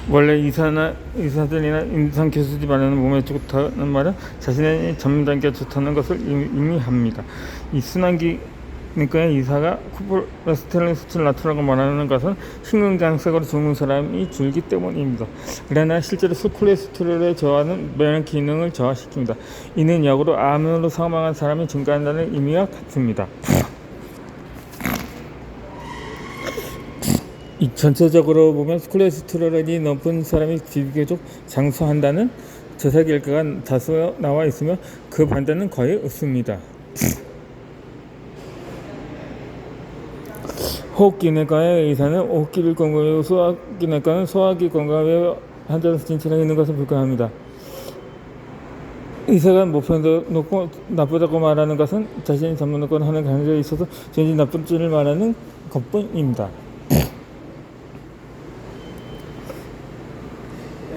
원래 의사들이나 임상 교수들이 말하는 몸에 좋다는 말은 자신의 전문 단계가 좋다는 것을 의미합니다. 이 순환기내과의 의사가 콜레스테롤 수치를 낮추라고 말하는 것은 심근경색으로 죽는 사람이 줄기 때문입니다. 그러나 실제로 콜레스테롤을 저하는 면역 기능을 저하시킵니다. 이는 역으로 암으로 사망한 사람이 증가한다는 의미와 같습니다. 전체적으로 보면 콜레스테롤이 높은 사람이 비교적 장수한다는 조사 결과가 다수 나와 있으며 그 반대는 거의 없습니다. 호흡기내과의 의사는 호흡기를 건강하고 소화기내과는 소화기 건강에 환자를 진찰하고 있는 것에 불과합니다. 의사가 목표도 높고 나쁘다고 말하는 것은 자신이 전문적으로 하는 강좌에 있어서 좋은지 나쁜지를 말하는 것뿐입니다.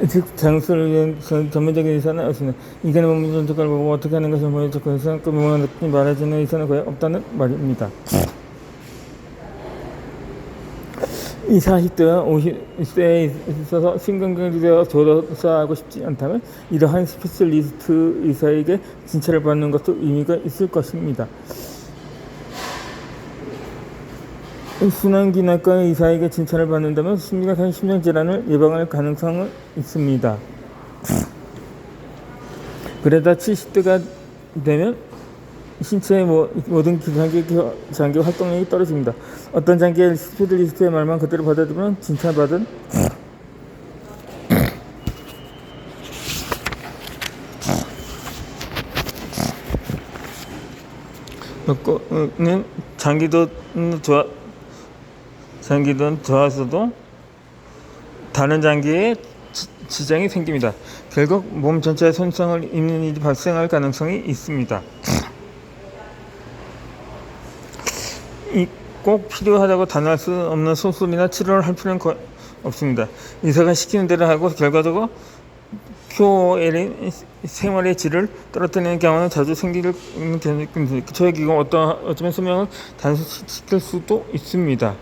즉 장수를 위한 전문적인 의사는 없습니다. 인간의 몸의 전적을 보고 어떻게 하는 것을 보여줬고 의사는 그 몸을 말해주는 의사는 거의 없다는 말입니다. 이 40대와 50대에 있어서 심근경색에 조사하고 싶지 않다면 이러한 스페셜리스트 의사에게 진찰을 받는 것도 의미가 있을 것입니다. 순환기내과 의사에게 진찰을 받는다면 심각한 심장질환을 예방할 가능성은 있습니다. 그러다 70대가 되면 신체의 모든 장기 활동력이 떨어집니다. 어떤 장기의 스페셜리스트의 말만 그대로 받아들이면 진찰받은 장기도 좋아서도 다른 장기에 지장이 생깁니다. 결국 몸 전체에 손상을 입는 일이 발생할 가능성이 있습니다. 꼭 필요하다고 단호할 수 없는 수술이나 치료를 할 필요는 없습니다. 의사가 시키는 대로 하고 결과적으로 QOL인 생활의 질을 떨어뜨리는 경우는 자주 생길 저의 기공 어쩌면 수명을 단축시킬 수도 있습니다.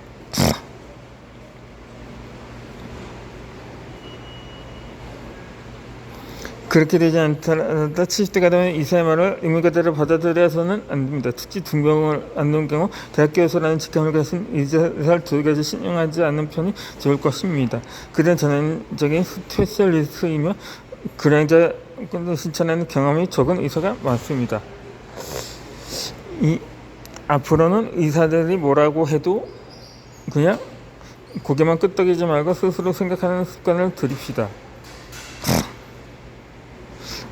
그렇게 되지 않더라도 70대가 되면 의사의 말을 의무가대로 받아들여서는 안 됩니다. 특히 중병을 앓는 경우 대학 교수라는 직함을 가진 의사를 두 가지 신용하지 않는 편이 좋을 것입니다. 그들은 전형적인 스페셜리스트이며 그랑자 실천하는 경험이 적은 의사가 많습니다. 앞으로는 의사들이 뭐라고 해도 그냥 고개만 끄덕이지 말고 스스로 생각하는 습관을 들입시다.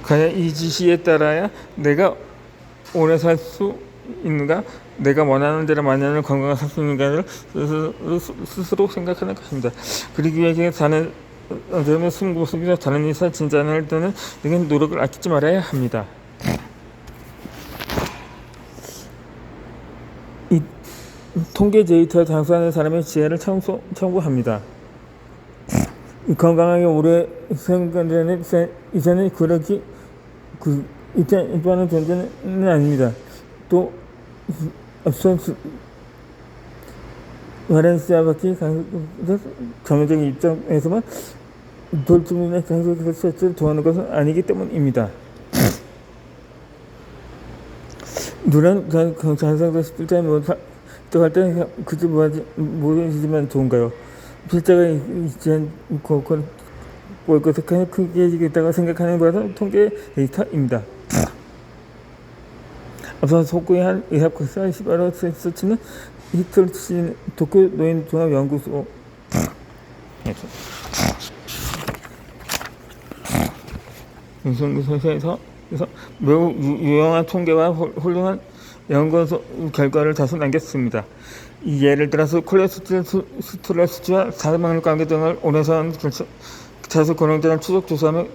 과연 이 지시에 따라야 내가 오래 살 수 있는가, 내가 원하는 대로 만년을 건강하게 살 수 있는가를 스스로 생각하는 것입니다. 그러기 위해 다른 모습이나 다른 의사 진단을 때는 노력을 아끼지 말아야 합니다. 이 통계 데이터에 장수하는 사람의 지혜를 참고합니다. 건강하게 오래 생각하는 이전에 그렇게 일반은 존재는 아닙니다. 또 앞서 바렌시아밖에 전문적인 입장에서만 돌tum이나 장소의 설치를 좋아하는 것은 아니기 때문입니다. 누런 장상도 필자에 할 때 그저 뭐하지만 좋은가요? 필자가 있지 않고 볼 것을 크게 지겠다고 생각하는 것은 통계 데이터입니다. 앞서 속구의 의학학사 시바로 서치는 히틀시 도쿄 노인종합연구소 연구소에서 매우 유용한 통계와 훌륭한 연구 결과를 다수 남겼습니다. 예를 들어서 콜레스테롤 수치와 사망률 관계 등을 오래산 자수 고령자를 추적 조사하며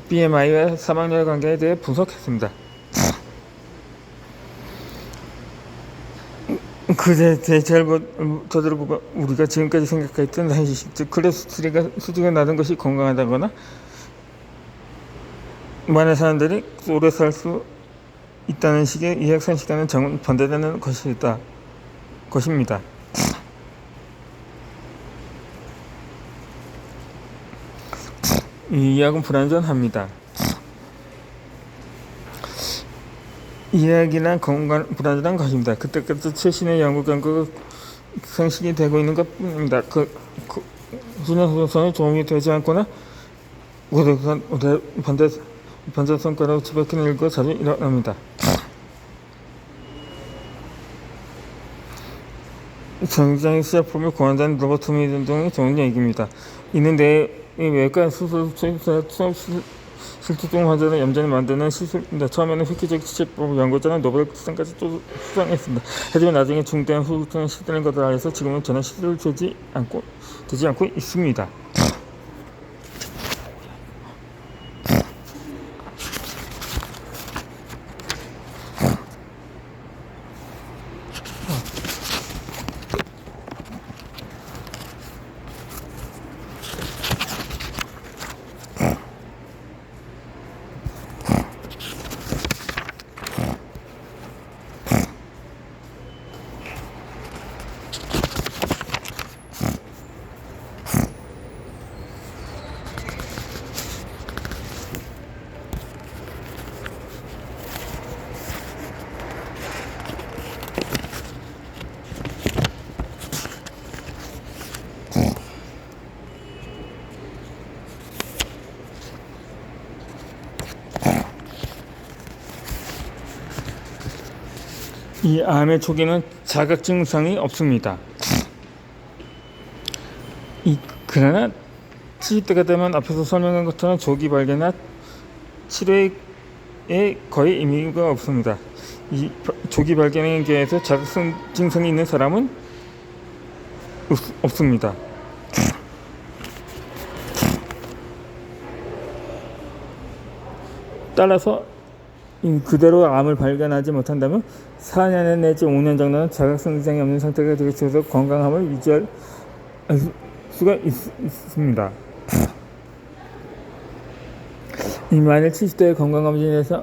BMI와 사망률 관계에 대해 분석했습니다. 저대로 보고 우리가 지금까지 생각했던 즉 콜레스테롤 수치가 낮은 것이 건강하다거나 많은 사람들이 오래 살 수 있다는 식의 의학 상식과는 정반대되는 것이다. 것입니다. 이 약은 불안전합니다. 이 약이란 불안전한 것입니다. 그때까지 최신의 연구 결과가 상식이 되고 있는 것뿐입니다. 진행소송에 도움이 되지 않거나 반대 성과로 뒤바뀌는 일과 자주 일어납니다. 정장의 시작품을 고안하는 로보토미 등이 좋은 얘기입니다. 이는 내 외과 수술 실투 환자는 얌전히 만드는 시술입니다. 처음에는 획기적 치료법 연구자는 노벨상까지 수상했습니다. 하지만 나중에 중대한 후유증에 시달린 것을 알아서 지금은 전혀 시술되지 않고 있습니다. 이 암의 초기는 자각 증상이 없습니다. 그러나 70대가 되면 앞에서 설명한 것처럼 조기 발견이나 치료에 거의 의미가 없습니다. 이 조기 발견에 대해서 자각 증상이 있는 사람은 없습니다. 따라서 그대로 암을 발견하지 못한다면 4년 내지 5년 정도는 자각성 이상이 없는 상태가 되어서 건강함을 유지할 수가 있습니다. 만일 70대의 건강검진에서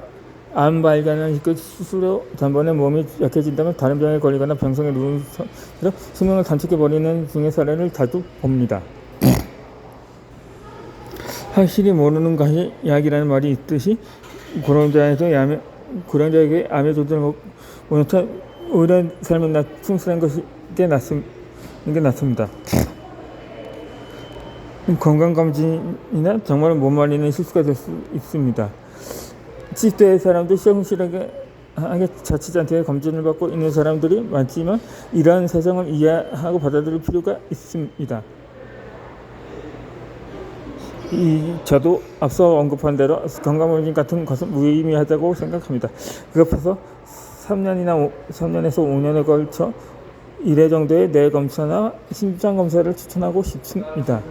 암 발견을 시켜 수술로 단번에 몸이 약해진다면 다른 병에 걸리거나 병성에 누워서 수명을 단축해버리는 등의 사례를 자주 봅니다. 확실히 모르는 것이 약이라는 말이 있듯이 고령자에게 암의 조절을 못해 오히려 삶은 충실한 것이 낫습니다. 건강검진이나 정말 못 말리는 실수가 될 수 있습니다. 70대의 사람도 성실하게 자칫 않게 검진을 받고 있는 사람들이 많지만 이러한 사정을 이해하고 받아들일 필요가 있습니다. 저도 앞서 언급한 대로 건강검진 같은 것은 무의미하다고 생각합니다. 그것에서 3년에서 5년에 걸쳐 1회 정도의 뇌 검사나 심장 검사를 추천하고 싶습니다.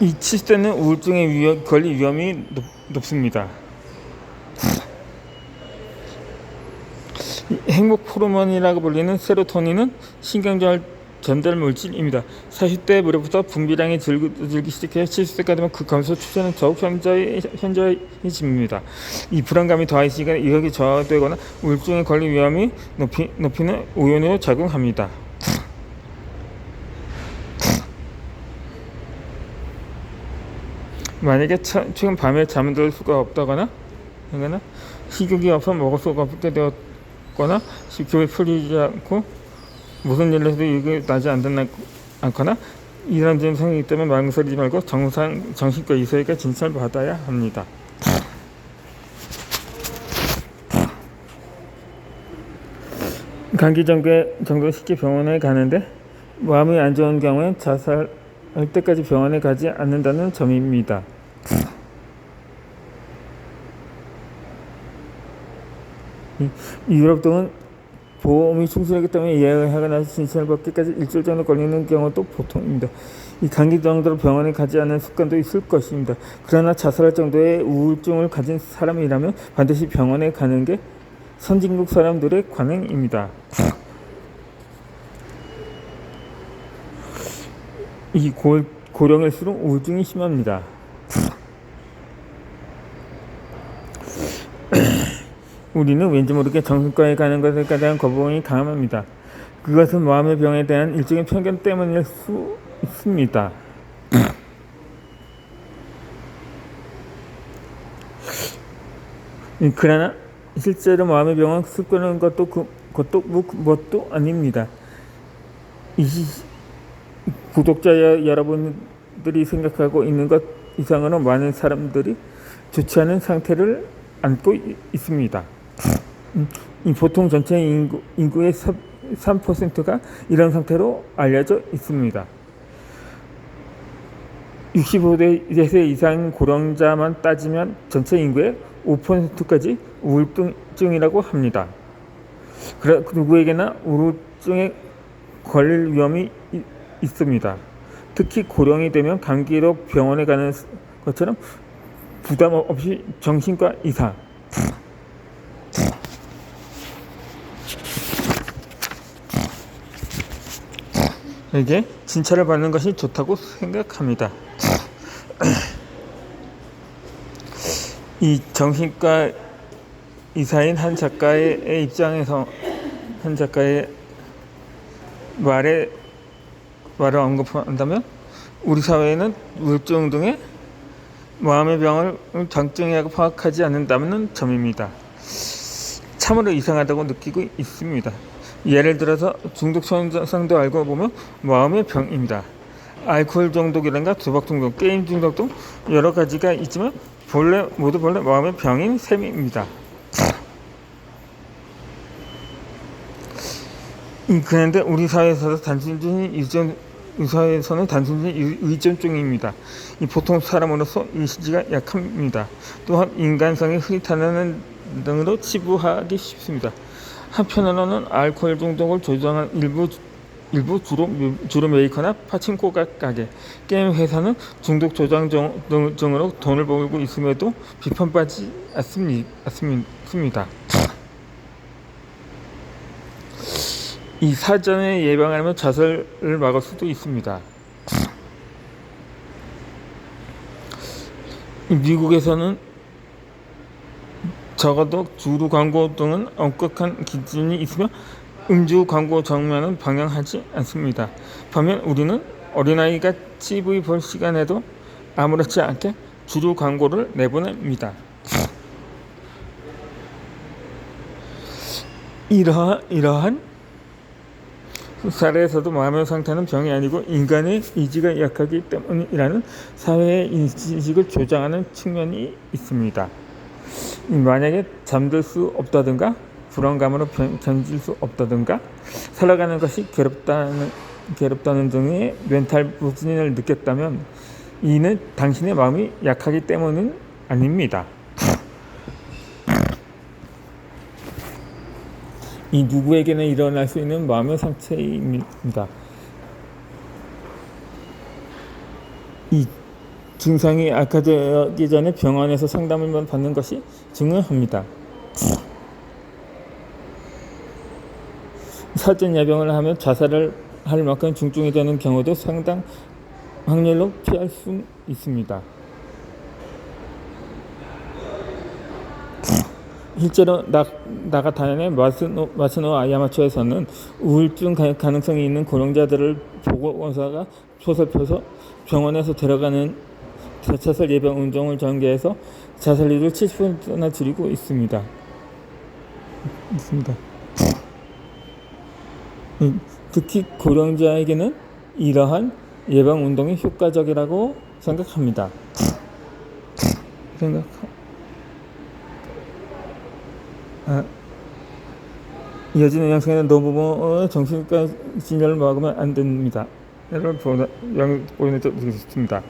이 70대는 우울증에 걸릴 위험이 높습니다. 행복 호르몬이라고 불리는 세로토닌은 신경전 물질입니다. 40대 무렵부터 분비량이 줄기 시작해 70대가 되면 그 감소 추세는 더욱 현저해집니다. 이 불안감이 더해지거나 의욕이 저하되거나 우울증에 걸릴 위험이 높이는 우연으로 작용합니다. 만약에 최근 밤에 잠들 수가 없다거나 식욕이 없어 먹을 수가 없게 되었거나 식욕이 풀리지 않고 무슨 일을 해도 이게 나지 않거나 이런 증상이 있다면 망설이지 말고 정신과 의사에게 진찰을 받아야 합니다. 감기 정도 쉽게 병원에 가는데 마음이 안 좋은 경우엔 자살할 때까지 병원에 가지 않는다는 점입니다. 유럽 등은 보험이 충실하기 때문에 예약을 하거나 진찰을 받기까지 일주일 정도 걸리는 경우도 보통입니다. 이 감기 정도로 병원에 가지 않는 습관도 있을 것입니다. 그러나 자살할 정도의 우울증을 가진 사람이라면 반드시 병원에 가는 게 선진국 사람들의 관행입니다. 이 고령일수록 우울증이 심합니다. 우리는 왠지 모르게 정신과에 가는 것에 대한 거부감이 강합니다. 그것은 마음의 병에 대한 일종의 편견 때문일 수 있습니다. 그러나 실제로 마음의 병은 습관하는 그것도 무엇도 아닙니다. 구독자 여러분들이 생각하고 있는 것 이상으로 많은 사람들이 좋지 않은 상태를 안고 있습니다. 보통 전체 인구의 3%가 이런 상태로 알려져 있습니다. 65세 이상 고령자만 따지면 전체 인구의 5%까지 우울증이라고 합니다. 누구에게나 우울증에 걸릴 위험이 있습니다. 특히 고령이 되면 감기로 병원에 가는 것처럼 부담 없이 정신과 의사, 에게 진찰을 받는 것이 좋다고 생각합니다. 이 정신과 의사인 한 작가의 입장에서 한 작가의 말을 언급한다면 우리 사회는 우울증 등의 마음의 병을 정증이라고 파악하지 않는다는 점입니다. 참으로 이상하다고 느끼고 있습니다. 예를 들어서 중독 현상도 알고 보면 마음의 병입니다. 알코올 중독이라든가 도박 중독, 게임 중독 등 여러 가지가 있지만 모두 마음의 병인 셈입니다. 그런데 우리 사회에서는 단순히 의존증입니다. 보통 사람으로서 의지가 약합니다. 또한 인간성이 흐릿하는 등으로 치부하기 쉽습니다. 한편으로는 알코올 중독을 조장한 일부 주로 메이커나 파친코 가게, 게임 회사는 중독 조장 등으로 돈을 벌고 있음에도 비판받지 않습니다. 이 사전에 예방하면 자살을 막을 수도 있습니다. 미국에서는 적어도 주류 광고 등은 엄격한 기준이 있으며 음주 광고 장면은 방영하지 않습니다. 반면 우리는 어린아이가 TV 볼 시간에도 아무렇지 않게 주류 광고를 내보냅니다. 이러한 사례에서도 마음의 상태는 병이 아니고 인간의 의지가 약하기 때문이라는 사회의 인식을 조장하는 측면이 있습니다. 만약에 잠들 수 없다든가 불안감으로 견딜 수 없다든가 살아가는 것이 괴롭다는 등의 멘탈 부진을 느꼈다면 이는 당신의 마음이 약하기 때문은 아닙니다. 이 누구에게나 일어날 수 있는 마음의 상태입니다. 이 증상이 악화되기 전에 병원에서 상담을 받는 것이 중요합니다. 사전 예방을 하면 자살을 할 만큼 중증이 되는 경우도 상당 확률로 피할 수 있습니다. 실제로 나가타의 마스노 야마초에서는 우울증 가능성이 있는 고령자들을 보건사가 소살펴서 병원에서 데려가는 자살 예방 운동을 전개해서 자살률을 70%나 줄이고 있습니다. 특히 고령자에게는 이러한 예방 운동이 효과적이라고 생각합니다. 이어지는 영상에는 너무 정신과 진료를 막으면 안 됩니다. 여러분 보내드리겠습니다.